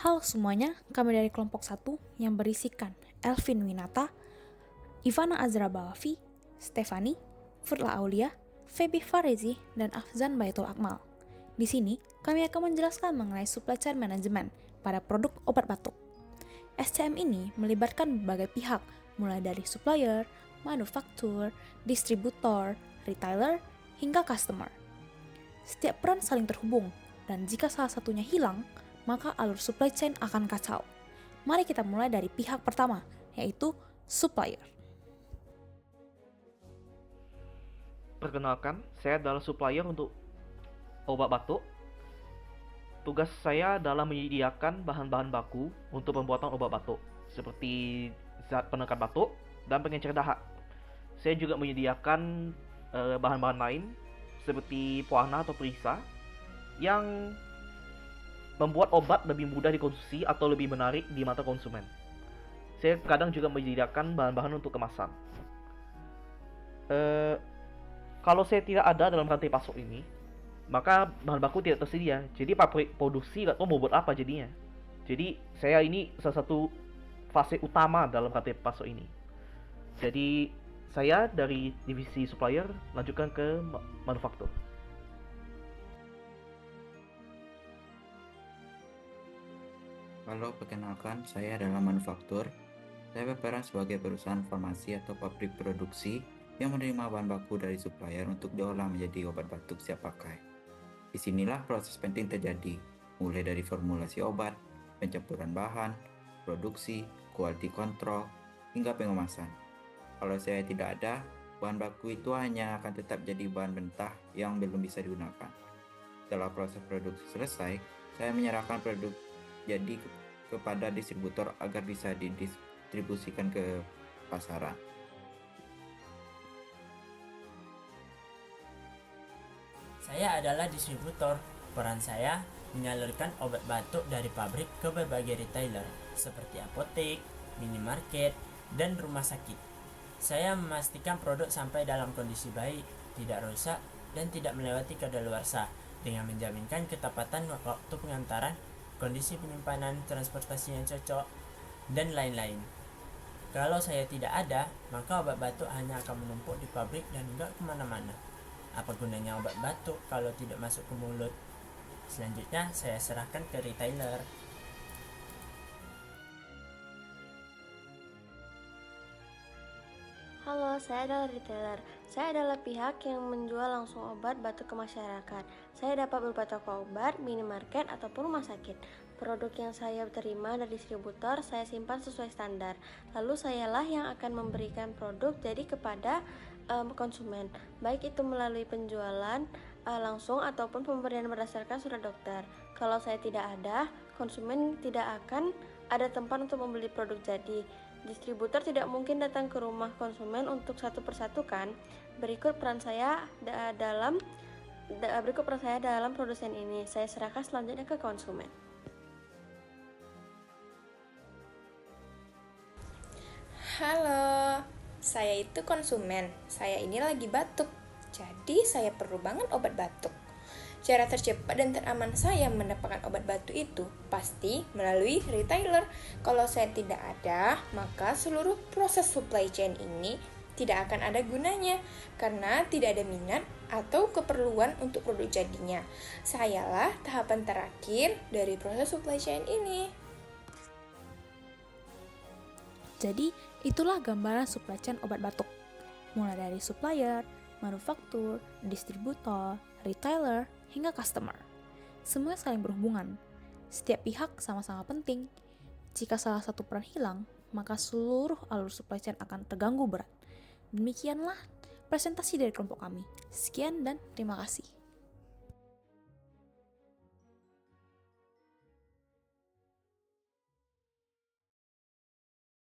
Halo semuanya, kami dari kelompok 1 yang berisikan Elvin Winata, Ivana Azra Balafi, Stefani, Furla Aulia, Feby Farezi, dan Afzan Baitul Akmal. Di sini, kami akan menjelaskan mengenai supply chain management pada produk obat batuk. SCM ini melibatkan berbagai pihak, mulai dari supplier, manufaktur, distributor, retailer, hingga customer. Setiap peran saling terhubung, dan jika salah satunya hilang, maka alur supply chain akan kacau. Mari kita mulai dari pihak pertama, yaitu supplier. Perkenalkan, saya adalah supplier untuk obat batuk. Tugas saya adalah menyediakan bahan-bahan baku untuk pembuatan obat batuk, seperti zat penekan batuk dan pengencer dahak. Saya juga menyediakan bahan-bahan lain, seperti pewarna atau perisa, yang membuat obat lebih mudah dikonsumsi atau lebih menarik di mata konsumen. Saya kadang juga menyediakan bahan-bahan untuk kemasan. Kalau saya tidak ada dalam rantai pasok ini, maka bahan baku tidak tersedia. Jadi pabrik produksi nggak tahu mau buat apa jadinya. Jadi saya ini salah satu fase utama dalam rantai pasok ini. Jadi saya dari divisi supplier lanjutkan ke manufaktur. Halo, perkenalkan, saya adalah manufaktur. Saya berperan sebagai perusahaan farmasi atau pabrik produksi yang menerima bahan baku dari supplier untuk diolah menjadi obat batuk siap pakai. Disinilah proses penting terjadi, mulai dari formulasi obat, pencampuran bahan, produksi, quality control, hingga pengemasan. Kalau saya tidak ada, bahan baku itu hanya akan tetap jadi bahan mentah yang belum bisa digunakan. Setelah proses produksi selesai, saya menyerahkan produk jadi kepada distributor agar bisa didistribusikan ke pasaran. Saya adalah distributor. Peran saya menyalurkan obat batuk dari pabrik ke berbagai retailer seperti apotek, minimarket, dan rumah sakit. Saya memastikan produk sampai dalam kondisi baik, tidak rusak, dan tidak melewati kadaluarsa dengan menjaminkan ketepatan waktu pengantaran, kondisi penyimpanan, transportasi yang cocok, dan lain-lain. Kalau saya tidak ada, maka obat batuk hanya akan menumpuk di pabrik dan enggak kemana-mana. Apa gunanya obat batuk kalau tidak masuk ke mulut? Selanjutnya saya serahkan ke retailer. Halo, saya adalah retailer. Saya adalah pihak yang menjual langsung obat batuk ke masyarakat. Saya dapat berupa toko obat, minimarket, ataupun rumah sakit. Produk yang saya terima dari distributor, saya simpan sesuai standar. Lalu sayalah yang akan memberikan produk jadi kepada konsumen, baik itu melalui penjualan langsung ataupun pemberian berdasarkan surat dokter. Kalau saya tidak ada, konsumen tidak akan ada tempat untuk membeli produk jadi. Distributor tidak mungkin datang ke rumah konsumen untuk satu persatu kan. Berikut peran saya dalam produsen ini. Saya serahkan selanjutnya ke konsumen. Halo, saya itu konsumen. Saya ini lagi batuk. Jadi saya perlu banget obat batuk. Cara tercepat dan teraman saya mendapatkan obat batuk itu pasti melalui retailer. Kalau saya tidak ada, maka seluruh proses supply chain ini tidak akan ada gunanya karena tidak ada minat atau keperluan untuk produk jadinya. Sayalah tahapan terakhir dari proses supply chain ini. Jadi, itulah gambaran supply chain obat batuk. Mulai dari supplier, manufaktur, distributor, retailer, hingga customer. Semua saling berhubungan. Setiap pihak sama-sama penting. Jika salah satu peran hilang, maka seluruh alur supply chain akan terganggu berat. Demikianlah presentasi dari kelompok kami. Sekian dan terima kasih.